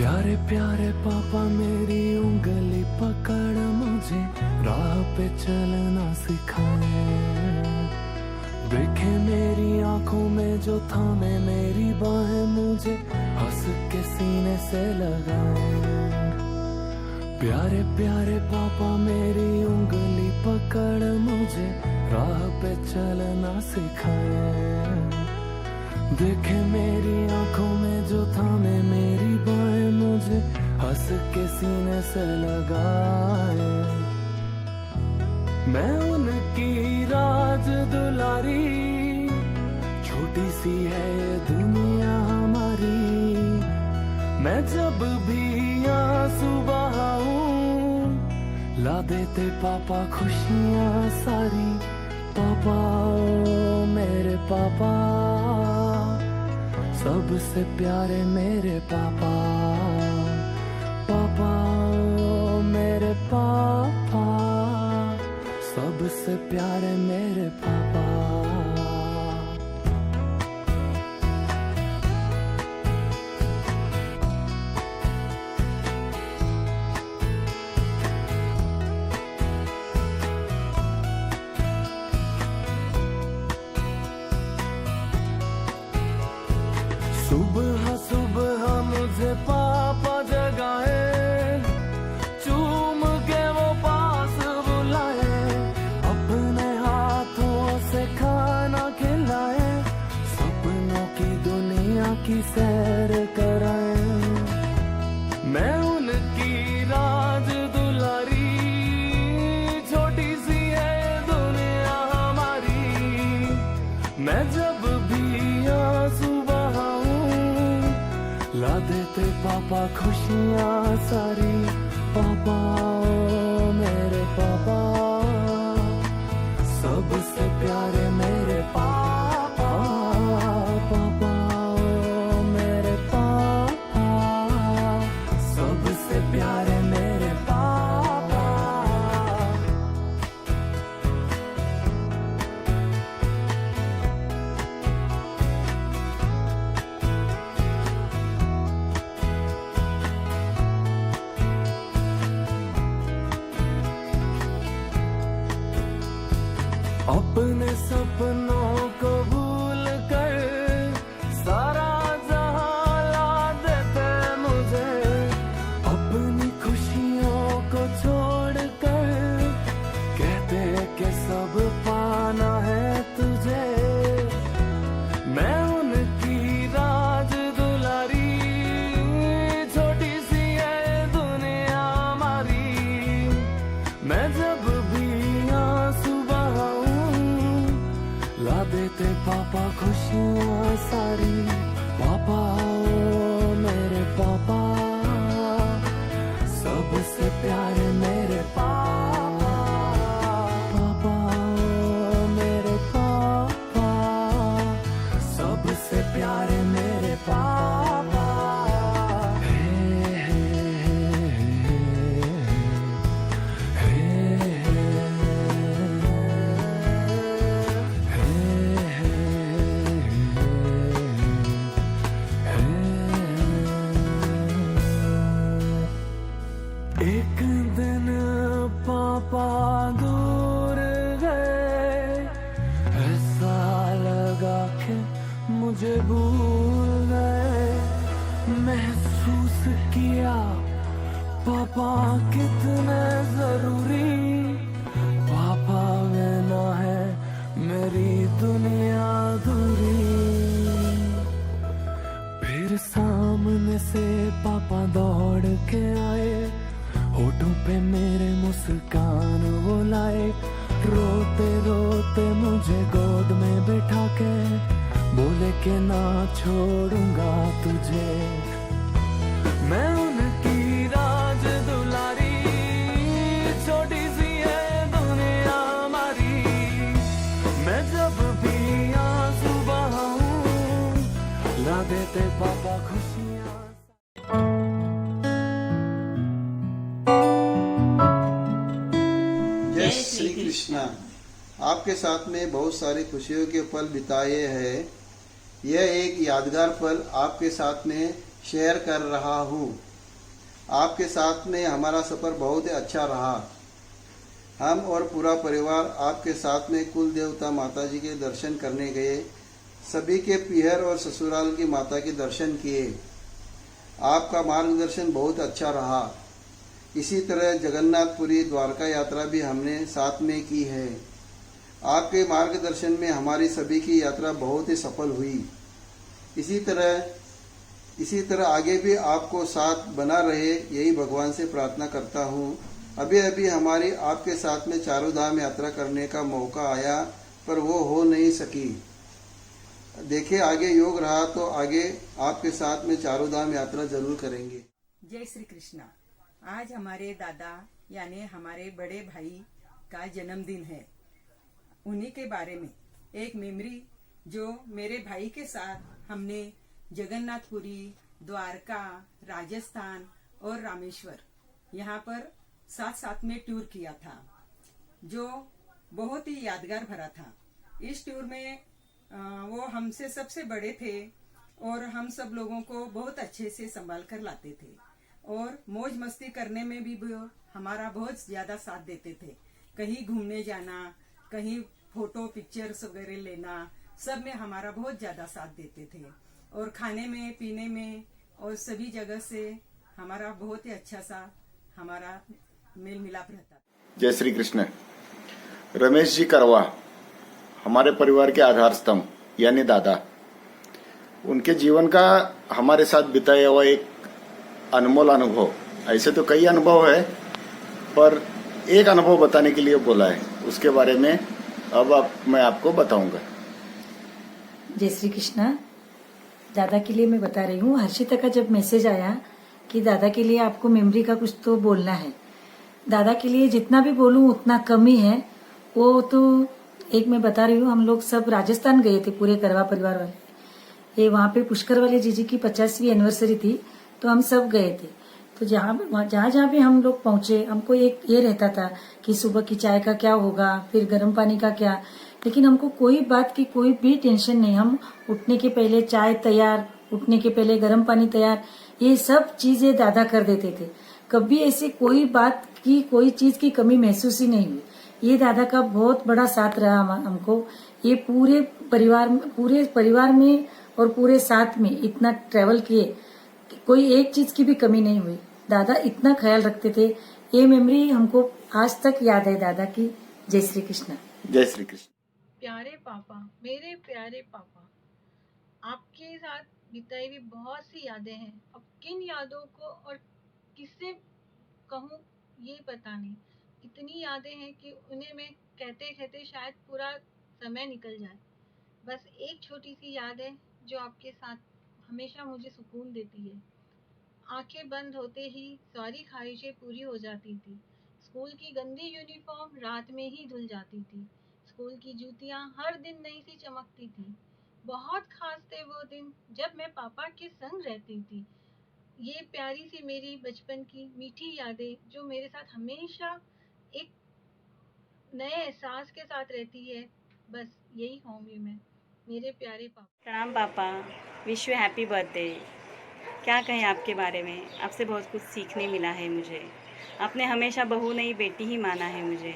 प्यारे प्यारे पापा मेरी उंगली पकड़ मुझे राह पे चलना सिखाए। देखे मेरी आंखों में जो थामे मेरी बाहें मुझे हंस के सीने से लगाए। प्यारे प्यारे पापा मेरी उंगली पकड़ मुझे राह पे चलना सिखाए। देखे मेरी आंखों में जो थामे मेरी बाहें मुझे हंस के सीने से लगाए। मैं उनकी राज दुलारी, छोटी सी है ये दुनिया हमारी। मैं जब भी आंसू बहाऊं ला देते पापा खुशियां सारी। पापा ओ मेरे पापा, सबसे प्यारे मेरे पापा। पापा ओ मेरे पापा, सबसे प्यारे मेरे पापा। सुबह सुबह मुझे पापा जगाए, चूम के वो पास बुलाए। अपने हाथों से खाना खिलाए, सपनों की दुनिया की सैर कराए। मैं उनकी राज दुलारी, छोटी सी है दुनिया हमारी। मैं जब भी आंसू ला देते पापा खुशियां सारी। पापा ओ मेरे पापा, सबसे प्यारे मेरे पापा। पापा ओ मेरे पापा, सबसे प्यारे मेरे पापा। अपने सपनों को भूल कर सारा जहां ला देते मुझे। अपनी खुशियों को छोड़ कर कहते कि सब पाना है तुझे। मैं उनकी राज दुलारी, छोटी सी है दुनिया हमारी। मैं जब भी आंसू ला देते पापा खुशियां सारी। पापा ओ मेरे पापा, सबसे प्यारे मेरे पापा। पापा ओ मेरे पापा, सबसे प्यारे मेरे पापा। एक दिन पापा दूर गए, ऐसा लगा कि मुझे भूल गए। महसूस किया पापा कितने जरूरी। पापा बिना है मेरी दुनिया अधूरी। फिर सामने से पापा दौड़ के आए, होठों पे मेरे मुस्कान वो लाए। रोते रोते मुझे गोद में बिठा के बोले कि ना छोड़ूंगा तुझे। मैं उनकी राज दुलारी, छोटी सी है दुनिया हमारी। मैं जब भी आंसू बहाऊं ला देते पापा खुशियां। जय श्री कृष्णा। आपके साथ में बहुत सारी खुशियों के पल बिताए हैं। यह एक यादगार पल आपके साथ में शेयर कर रहा हूँ। आपके साथ में हमारा सफ़र बहुत ही अच्छा रहा। हम और पूरा परिवार आपके साथ में कुल देवता माता जी के दर्शन करने गए। सभी के पीहर और ससुराल की माता के दर्शन किए। आपका मार्गदर्शन बहुत अच्छा रहा। इसी तरह जगन्नाथपुरी द्वारका यात्रा भी हमने साथ में की है। आपके मार्गदर्शन में हमारी सभी की यात्रा बहुत ही सफल हुई। इसी तरह आगे भी आपको साथ बना रहे, यही भगवान से प्रार्थना करता हूँ। अभी अभी हमारी आपके साथ में चारों धाम यात्रा करने का मौका आया, पर वो हो नहीं सकी। देखिए आगे योग रहा तो आगे आपके साथ में चारों धाम यात्रा जरूर करेंगे। जय श्री कृष्णा। आज हमारे दादा यानी हमारे बड़े भाई का जन्मदिन है। उन्हीं के बारे में एक मेमोरी जो मेरे भाई के साथ हमने जगन्नाथपुरी, द्वारका, राजस्थान और रामेश्वर यहाँ पर साथ में टूर किया था, जो बहुत ही यादगार भरा था। इस टूर में वो हमसे सबसे बड़े थे और हम सब लोगों को बहुत अच्छे से संभाल कर लाते थे और मौज मस्ती करने में भी हमारा बहुत ज्यादा साथ देते थे। कहीं घूमने जाना, कहीं फोटो पिक्चर्स वगैरह लेना, सब में हमारा बहुत ज्यादा साथ देते थे और खाने में, पीने में और सभी जगह से हमारा बहुत ही अच्छा सा हमारा मेल मिलाप रहता। जय श्री कृष्ण। रमेश जी करवा हमारे परिवार के आधार स्तंभ यानी दादा, उनके जीवन का हमारे साथ बिताया हुआ एक अनमोल अनुभव। ऐसे तो कई अनुभव है, पर एक अनुभव बताने के लिए बोला है, उसके बारे में अब मैं आपको बताऊंगा। जय श्री कृष्णा। दादा के लिए मैं बता रही हूँ। हर्षिता का जब मैसेज आया कि दादा के लिए आपको मेमोरी का कुछ तो बोलना है, दादा के लिए जितना भी बोलूं उतना कम ही है। वो तो एक मैं बता रही हूँ, हम लोग सब राजस्थान गए थे, पूरे करवा परिवार वाले। ये वहाँ पे पुष्कर वाले जीजी की 50वीं एनिवर्सरी थी, तो हम सब गए थे। तो जहाँ भी हम लोग पहुंचे, हमको एक ये रहता था कि सुबह की चाय का क्या होगा, फिर गर्म पानी का क्या, लेकिन हमको कोई बात की कोई भी टेंशन नहीं। हम उठने के पहले चाय तैयार, उठने के पहले गर्म पानी तैयार, ये सब चीजें दादा कर देते थे। कभी ऐसी कोई बात की, कोई चीज की कमी महसूस ही नहीं हुई। ये दादा का बहुत बड़ा साथ रहा हमको। ये पूरे परिवार में और पूरे साथ में इतना ट्रेवल किए, कोई एक चीज की भी कमी नहीं हुई। दादा इतना ख्याल रखते थे। ये मेमोरी हमको आज तक याद है दादा की। जय श्री कृष्ण। जय श्री कृष्ण। प्यारे पापा, मेरे प्यारे पापा, आपके साथ बिताई हुई बहुत सी यादें हैं। अब किन यादों को और किससे कहूँ ये पता नहीं। इतनी यादें हैं कि उन्हें मैं कहते कहते शायद पूरा समय निकल जाए। बस एक छोटी सी याद है जो आपके साथ हमेशा मुझे सुकून देती है। आंखें बंद होते ही सारी ख्वाहिशें पूरी हो जाती थी। स्कूल की गंदी यूनिफॉर्म रात में ही धुल जाती थी। स्कूल की जूतियां हर दिन नई सी चमकती थी। बहुत खास थे वो दिन जब मैं पापा के संग रहती थी। ये प्यारी सी मेरी बचपन की मीठी यादें जो मेरे साथ हमेशा एक नए एहसास के साथ रहती है। बस यही कहूँगी मैं, मेरे प्यारे पापा। प्रणाम पापा, विश यू हैप्पी बर्थडे। क्या कहें आपके बारे में, आपसे बहुत कुछ सीखने मिला है मुझे। आपने हमेशा बहू नहीं बेटी ही माना है मुझे।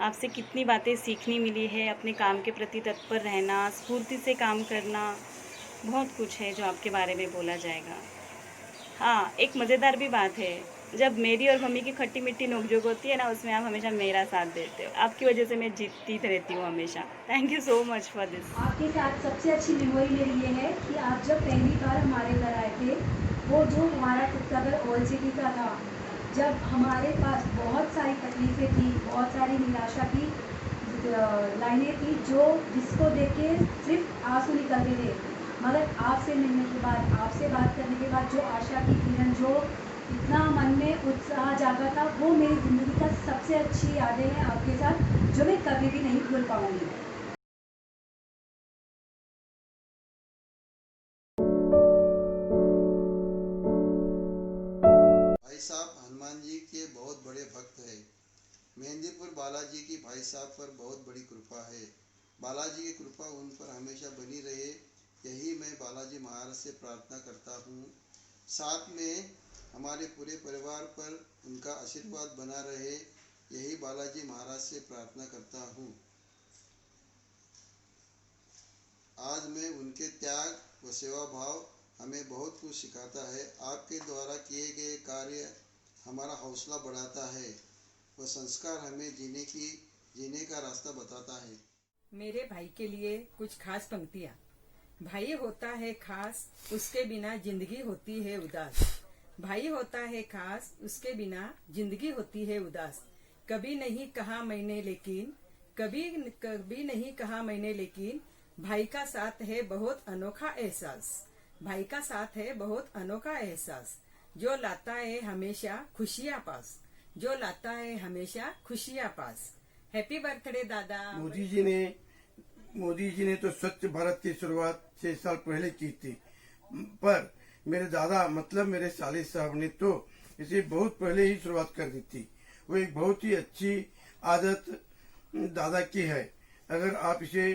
आपसे कितनी बातें सीखनी मिली है, अपने काम के प्रति तत्पर रहना, स्फूर्ति से काम करना, बहुत कुछ है जो आपके बारे में बोला जाएगा। हाँ, एक मज़ेदार भी बात है, जब मेरी और मम्मी की खट्टी मिट्टी नोकझोंक होती है ना, उसमें आप हमेशा मेरा साथ देते हो। आपकी वजह से मैं जीतती रहती हूँ हमेशा। Thank you so much for this. आपके साथ सबसे अच्छी मेमोरी मेरी ये है कि आप जब पहली बार हमारे घर आए थे, वो जो हमारा टुकड़ा घर ओल्ड सिटी का था, जब हमारे पास बहुत सारी तकलीफ़ें थी, बहुत सारी निराशा की लाइनें थी, जिसको देख के सिर्फ आंसू निकलते थे। मगर आपसे मिलने के बाद, आपसे बात करने के बाद जो आशा की किरण, जो इतना मन में उत्साह जागा था, वो मेरी ज़िंदगी का सबसे अच्छी यादें हैं आपके साथ, जो मैं कभी भी नहीं भूल पाऊंगी। भाई साहब हनुमान जी के बहुत बड़े भक्त हैं। मेहंदीपुर बालाजी की भाई साहब पर बहुत बड़ी कृपा है। बालाजी की कृपा उन पर हमेशा बनी रहे, यही मैं बालाजी महाराज से प्रार्थना करता हूँ। साथ में हमारे पूरे परिवार पर उनका आशीर्वाद बना रहे, यही बालाजी महाराज से प्रार्थना करता हूँ। आज मैं उनके त्याग व सेवा भाव हमें बहुत कुछ सिखाता है। आपके द्वारा किए गए कार्य हमारा हौसला बढ़ाता है व संस्कार हमें जीने का रास्ता बताता है। मेरे भाई के लिए कुछ खास पंक्तियाँ। भाई होता है खास, उसके बिना जिंदगी होती है उदास। भाई होता है खास, उसके बिना जिंदगी होती है उदास। कभी नहीं कहा मैंने लेकिन, कभी नहीं कहा मैंने लेकिन, भाई का साथ है बहुत अनोखा एहसास। भाई का साथ है बहुत अनोखा एहसास, जो लाता है हमेशा खुशियाँ पास, जो लाता है हमेशा खुशियाँ पास। हैप्पी बर्थडे दादा। मोदी जी ने तो स्वच्छ भारत की शुरुआत 6 साल पहले की थी, पर मेरे दादा मतलब मेरे साले साहब ने तो इसे बहुत पहले ही शुरुआत कर दी थी। वो एक बहुत ही अच्छी आदत दादा की है। अगर आप इसे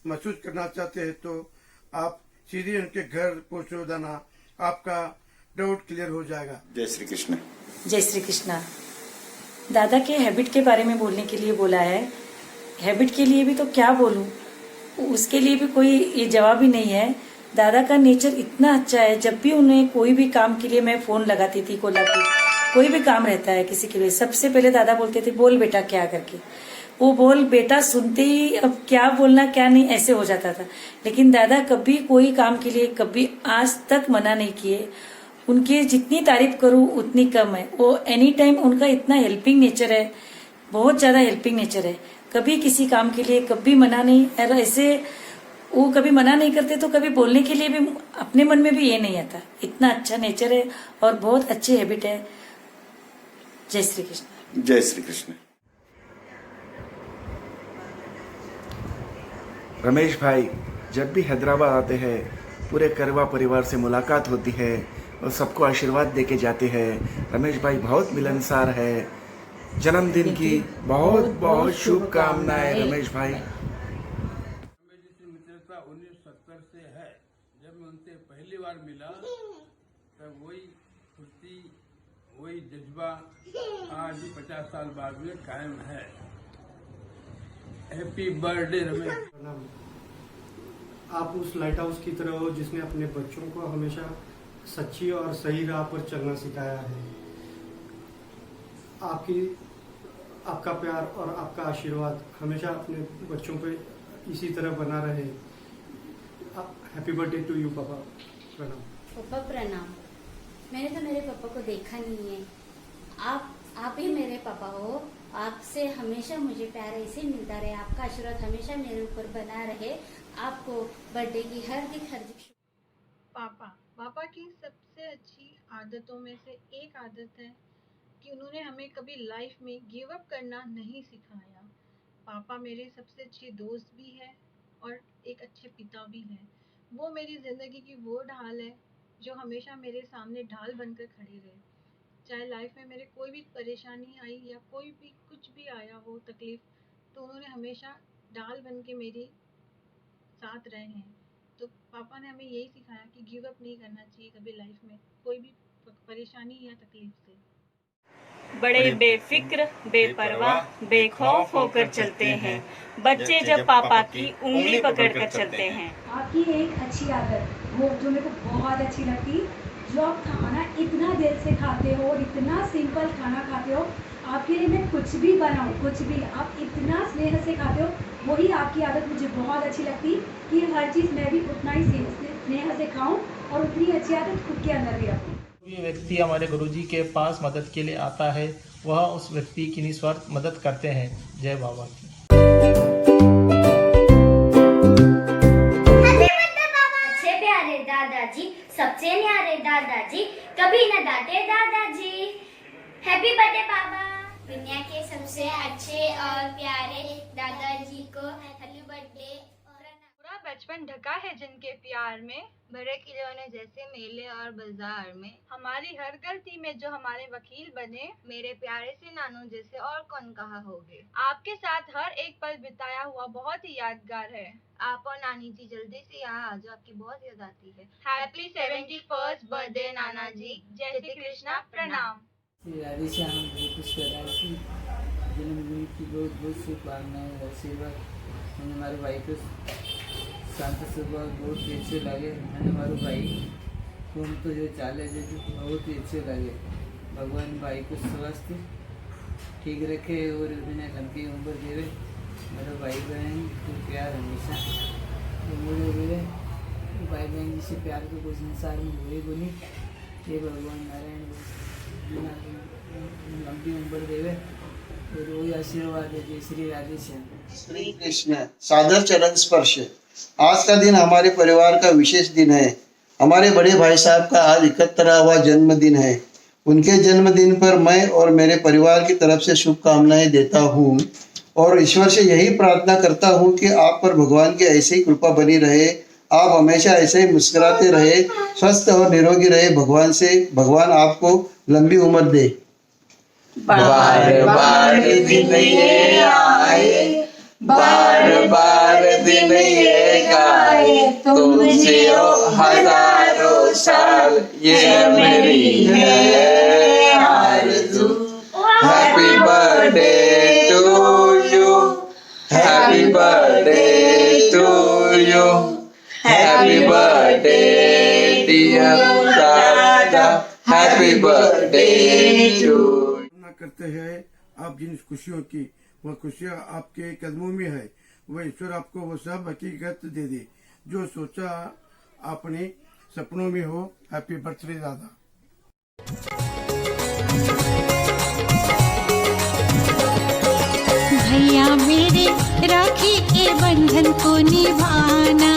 महसूस करना चाहते हैं तो आप सीधे उनके घर पहुँच जाना, आपका डाउट क्लियर हो जाएगा। जय श्री कृष्ण। जय श्री कृष्णा। दादा के हैबिट के बारे में बोलने के लिए बोला है। हैबिट के लिए भी तो क्या बोलूं, उसके लिए भी कोई ये जवाब ही नहीं है। दादा का नेचर इतना अच्छा है, जब भी उन्हें कोई भी काम के लिए मैं फोन लगाती थी, कोई भी काम रहता है किसी के लिए, सबसे पहले दादा बोलते थे बोल बेटा क्या करके। वो बोल बेटा सुनते ही अब क्या बोलना क्या नहीं ऐसे हो जाता था। लेकिन दादा कभी कोई काम के लिए कभी आज तक मना नहीं किए। उनकी जितनी तारीफ करूं उतनी कम है। वो एनी टाइम उनका इतना हेल्पिंग नेचर है, बहुत ज्यादा हेल्पिंग नेचर है। कभी किसी काम के लिए कभी मना नहीं, और ऐसे वो कभी मना नहीं करते तो कभी बोलने के लिए भी अपने मन में भी ये नहीं आता। इतना अच्छा नेचर है और बहुत अच्छी हैबिट है। जय श्री कृष्ण। जय श्री कृष्ण। रमेश भाई जब भी हैदराबाद आते हैं पूरे करवा परिवार से मुलाकात होती है और सबको आशीर्वाद देके जाते हैं। रमेश भाई बहुत मिलनसार है। जन्मदिन की बहुत बहुत शुभकामनाएं रमेश भाई। मेरी से मित्रता 1970 से है। जब मैं उनसे पहली बार मिला तब वही फुर्ती वही जज्बा आज 50 साल बाद में कायम है। Happy birthday Ramesh. आप उस लाइट हाउस की तरह हो जिसने अपने बच्चों को हमेशा सच्ची और सही राह पर चलना सिखाया है। आपका प्यार और आपका आशीर्वाद हमेशा अपने बच्चों पे इसी तरह बना रहे। हैप्पी बर्थडे टू यू पापा। प्रणाम। पापा प्रणाम। मैंने तो मेरे पापा को देखा नहीं है। आप ही मेरे पापा हो। आपसे हमेशा मुझे प्यार ऐसे मिलता रहे। आपका आशीर्वाद हमेशा मेरे ऊपर बना रहे। आपको बर्थडे की हार्दिक पापा की सबसे अच्छी आदतों में से एक आदत है कि उन्होंने हमें कभी लाइफ में गिव अप करना नहीं सिखाया। पापा मेरे सबसे अच्छे दोस्त भी है और एक अच्छे पिता भी हैं। वो मेरी ज़िंदगी की वो ढाल है जो हमेशा मेरे सामने ढाल बनकर खड़ी रहे। चाहे लाइफ में मेरे कोई भी परेशानी आई या कोई भी कुछ भी आया हो तकलीफ, तो उन्होंने हमेशा ढाल बन के मेरे साथ रहे हैं। तो पापा ने हमें यही सिखाया कि गिव अप नहीं करना चाहिए कभी लाइफ में, कोई भी परेशानी या तकलीफ से। बड़े बेफिक्र बेपरवाह बेखौफ होकर चलते हैं बच्चे जब पापा की उंगली पकड़कर चलते हैं। आपकी एक अच्छी आदत वो जो मेरे को बहुत अच्छी लगती, जो आप खाना इतना दिल से खाते हो और इतना सिंपल खाना खाते हो। आपके लिए मैं कुछ भी बनाऊं, कुछ भी आप इतना स्नेह से खाते हो। वही आपकी आदत मुझे बहुत अच्छी लगती कि हर चीज़ मैं भी उतना ही स्नेह से खाऊं और उतनी अच्छी आदत खुद के अंदर भी रखूं। जो व्यक्ति हमारे गुरुजी के पास मदद के लिए आता है वह उस व्यक्ति की निस्वार्थ मदद करते हैं। जय बाबा की। अच्छे प्यारे दादाजी, सबसे न्यारे दादाजी, कभी न डांटे दादाजी। हैप्पी बर्थडे पापा। दुनिया के सबसे अच्छे और प्यारे दादाजी को हैप्पी बर्थडे। पूरा बचपन ढका है जिनके प्यार में, भरे खिलौने जैसे मेले और बाजार में। हमारी हर गलती में जो हमारे वकील बने, मेरे प्यारे से नानू जैसे और कौन कहा होगे। आपके साथ हर एक पल बिताया हुआ बहुत ही यादगार है। आप और नानी जी जल्दी से यहाँ आ जाओ, आपकी बहुत याद आती है। हैप्पी 71st बर्थडे नाना जी। जय श्री कृष्णा, प्रणाम। राधे श्याम की जन्मदिन की बहुत बहुत शुभकामनाएं और आशीर्वाद। मैंने हमारे भाई को शांत सुबह बहुत ही अच्छे लगे। मैंने हमारे भाई को हम तो जो चाले जो बहुत ही अच्छे लगे। भगवान भाई को स्वास्थ्य ठीक रखे और उन्हें लंबी उम्र देवे। मेरे भाई बहन को प्यार हमेशा उम्र देवे। भाई बहन जिसे प्यार को कुछ संसार में हुए बोली, ये भगवान नारायण लंबी उम्र देवे और वही आशीर्वाद है। जय श्री राधे श्याम। श्री कृष्ण। सादर चरण स्पर्श। आज का दिन हमारे परिवार का विशेष दिन है। हमारे बड़े भाई साहब का आज 71वां जन्मदिन है। उनके जन्मदिन पर मैं और मेरे परिवार की तरफ से शुभकामनाएं देता हूँ और ईश्वर से यही प्रार्थना करता हूँ कि आप पर भगवान की ऐसी ही कृपा बनी रहे। आप हमेशा ऐसे ही मुस्कुराते रहे, स्वस्थ और निरोगी रहे। भगवान आपको लंबी उम्र दे। बार बार दिन ये आए, बार बार दिन ये गाए, तुम जियो हजारों साल, ये मेरी है आरज़ू। Happy birthday to you, happy birthday to you, happy birthday dear दादा, हैप्पी बर्थडे टू। करते हैं आप जिन खुशियों की, वह खुशियाँ आपके कदमों में है। वह ईश्वर आपको वो सब हकीकत दे दे जो सोचा आपने सपनों में हो। हैप्पी बर्थडे दादा। भैया मेरे राखी के बंधन को निभाना,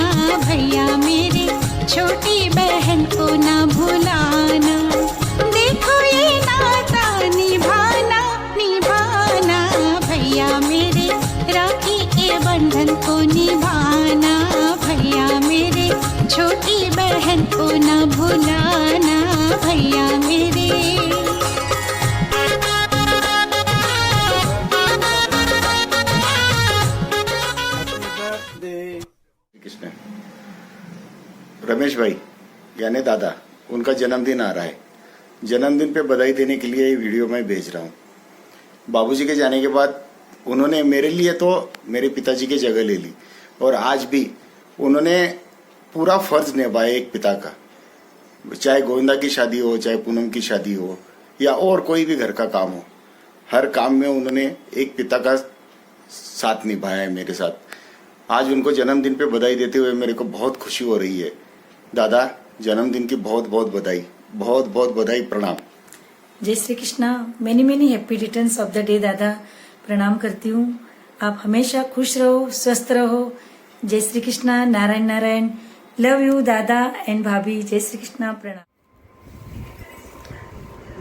भैया मेरे छोटी बहन को ना भुलाना। देखो ये नाता निभाना निभाना, भैया मेरे राखी के बंधन को निभाना, भैया मेरे छोटी बहन को ना भुलाना, भैया मेरे। कृष्ण। रमेश भाई यानी दादा, उनका जन्मदिन आ रहा है। जन्मदिन पे बधाई देने के लिए ये वीडियो मैं भेज रहा हूँ। बाबूजी के जाने के बाद उन्होंने मेरे लिए तो मेरे पिताजी की जगह ले ली और आज भी उन्होंने पूरा फर्ज निभाया एक पिता का। चाहे गोविंदा की शादी हो, चाहे पूनम की शादी हो या और कोई भी घर का काम हो, हर काम में उन्होंने एक पिता का साथ निभाया है मेरे साथ। आज उनको जन्मदिन पे बधाई देते हुए मेरे को बहुत खुशी हो रही है। दादा, जन्मदिन की बहुत बहुत बधाई, बहुत बहुत बधाई, प्रणाम। जय Shri Krishna. Many happy returns of the day दादा। प्रणाम करती हूँ। आप हमेशा खुश रहो, स्वस्थ रहो। जय श्री कृष्णा। नारायण नारायण। लव यू दादा एंड भाभी। जय श्री कृष्णा। प्रणाम।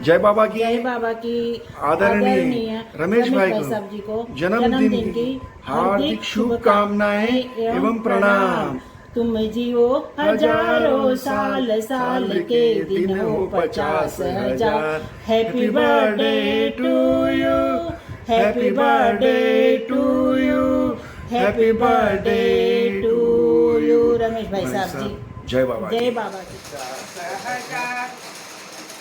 जय बाबा की, जय बाबा की आदरणीय रमेश भाई साहब जी को जन्मदिन की हार्दिक शुभकामनाएं एवं प्रणाम। तुम जियो हजारों साल, साल के दिन हो 50,000। Happy birthday to you, happy birthday to you, happy birthday to you. Ramesh भाई साहब जी। जय बाबा, जय बाबा की।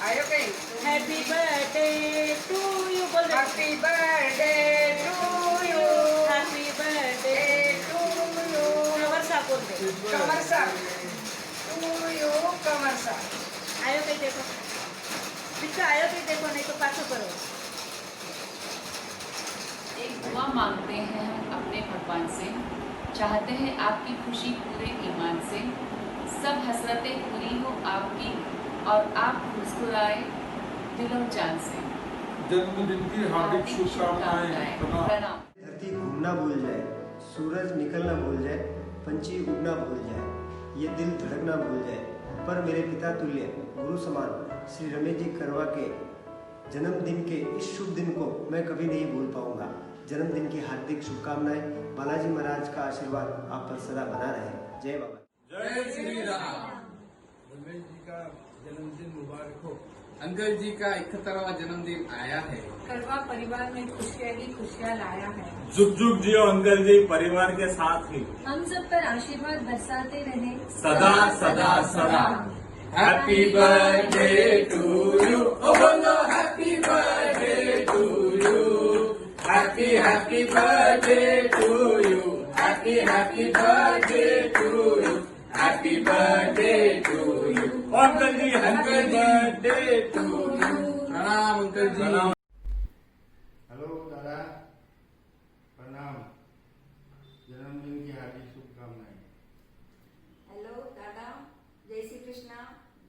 आयो कहीं। हैप्पी बर्थडे टू यू बोल। Happy birthday to you, happy birthday to you. कमर सा बोल दे। कमर सा टू यू, कमर सा। आयो कहीं देखो, बिट्टू आयो कहीं देखो, नहीं तो पाछो करो। एक दुआ मांगते हैं हम अपने भगवान से, चाहते हैं आपकी खुशी पूरे ईमान से, सब हसरतें पूरी हो आपकी और आप मुस्कुराए दिलो जान से। जन्मदिन की हार्दिक शुभकामनाएं, प्रणाम। धरती घूमना भूल जाए, सूरज निकलना भूल जाए, पंछी उड़ना भूल जाए, ये दिल धड़कना भूल जाए, पर मेरे पिता तुल्य गुरु समान श्री रमेश जी करवा के जन्मदिन के इस शुभ दिन को मैं कभी नहीं भूल पाऊंगा। जन्मदिन की हार्दिक शुभकामनाएं। बालाजी महाराज का आशीर्वाद आप पर सदा बना रहे। जय बाबा। जय श्री राम। रमेश जी का जन्मदिन मुबारक हो। अंकल जी का 71वां जन्मदिन आया है। करवा परिवार में खुशियाँ ही खुशियाँ लाया है। जुग जुग जियो अंकल जी, परिवार के साथ ही हम सब पर आशीर्वाद बरसाते रहे सदा सदा सदा। Happy birthday to you. ओ बोलो happy birthday to you. Happy happy birthday to you. Happy happy birthday to you. Happy birthday to you. Uncle जी हैप्पी बर्थडे टू यू। प्रणाम अंकल जी। हेलो दादा, प्रणाम। जन्मदिन की हार्दिक शुभकामनाएं। हेलो दादा, जय श्री कृष्णा,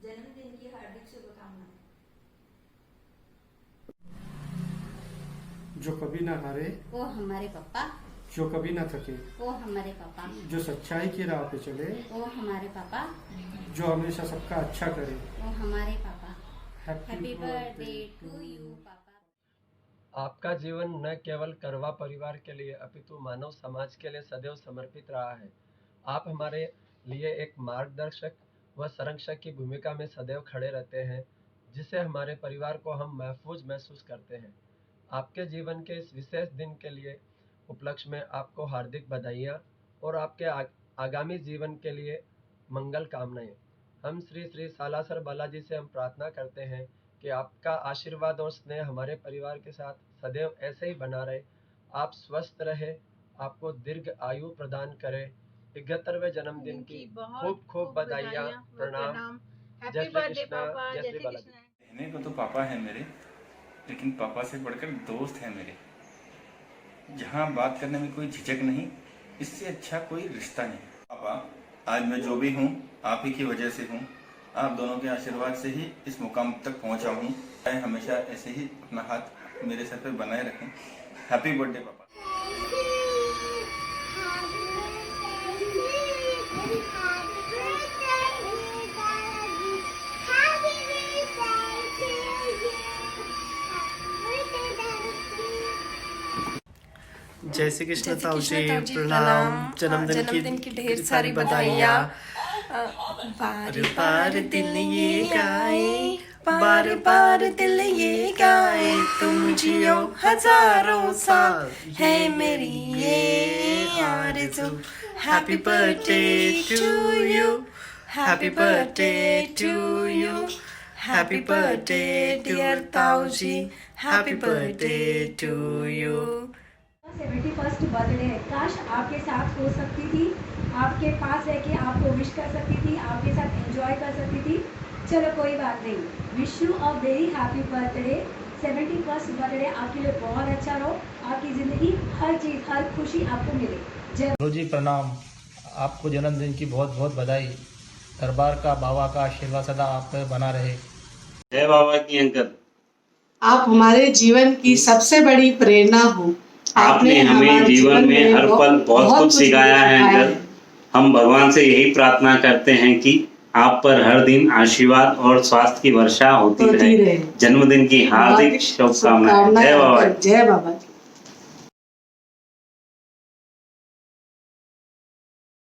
जन्मदिन की हार्दिक शुभकामनाएं। जो कभी ना हारे वो हमारे पापा, जो कभी ना थके वो हमारे पापा, जो सच्चाई की राह पे चले वो हमारे पापा, जो हमेशा सबका अच्छा करे वो हमारे पापा। हैप्पी बर्थडे टू यू पापा। आपका जीवन न केवल करवा परिवार के लिए अपितु मानव समाज के लिए सदैव समर्पित रहा है। आप हमारे लिए एक मार्गदर्शक व संरक्षक की भूमिका में सदैव खड़े रहते हैं, जिससे हमारे परिवार को हम महफूज महसूस करते हैं। आपके जीवन के इस विशेष दिन के लिए उपलक्ष्य में आपको हार्दिक बधाइयाँ और आपके आगामी जीवन के लिए मंगल कामनाएं। हम श्री श्री सालासर बालाजी से हम प्रार्थना करते हैं कि आपका आशीर्वाद और स्नेह हमारे परिवार के साथ सदैव ऐसे ही बना रहे। आप स्वस्थ रहे, आपको दीर्घ आयु प्रदान करे। 71वें जन्मदिन की खूब खूब बधाइयाँ, प्रणाम। जय श्री कृष्णा, जय श्री बालाजी। कहने को तो पापा है मेरे, लेकिन पापा से बढ़कर दोस्त है मेरे। जहाँ बात करने में कोई झिझक नहीं, इससे अच्छा कोई रिश्ता नहीं। पापा, आज मैं जो भी हूँ आप ही की वजह से हूँ। आप दोनों के आशीर्वाद से ही इस मुकाम तक पहुँचा हूँ। हमेशा ऐसे ही अपना हाथ मेरे सर पे बनाए रखें। हैप्पी बर्थडे पापा। जय श्री कृष्ण ताऊ जी, प्रणाम। जन्मदिन की ढेर सारी बधाइयाँ। बार बार दिल ये गाए, बार बार दिल ये गाए, तुम जियो हजारों साल, है मेरी ये आरज़ू। Happy birthday to you, happy birthday to you, happy birthday dear ताऊ जी, happy birthday to you. 71st birthday है। काश आपके साथ हो सकती थी, आपके पास रह के आपको विश कर सकती थी, आपके साथ एंजॉय कर सकती थी। चलो कोई बात नहीं। Wish you a very happy birthday. 71st birthday आपके लिए बहुत अच्छा रहो। आपकी ज़िंदगी हर चीज़, हर खुशी आपको मिले। जय गुरु जी प्रणाम। आपको जन्मदिन की बहुत बहुत बधाई। दरबार का बाबा का आशीर्वाद सदा आप पर बना रहे। जय बाबा की अंकल। आप हमारे जीवन की सबसे बड़ी प्रेरणा हो। आपने हमें जीवन में हर पल बहुत कुछ सिखाया है अंकल। हम भगवान से यही प्रार्थना करते हैं कि आप पर हर दिन आशीर्वाद और स्वास्थ्य की वर्षा होती रहे। जन्मदिन की हार्दिक शुभकामनाएं। जय बाबा। जय बाबा।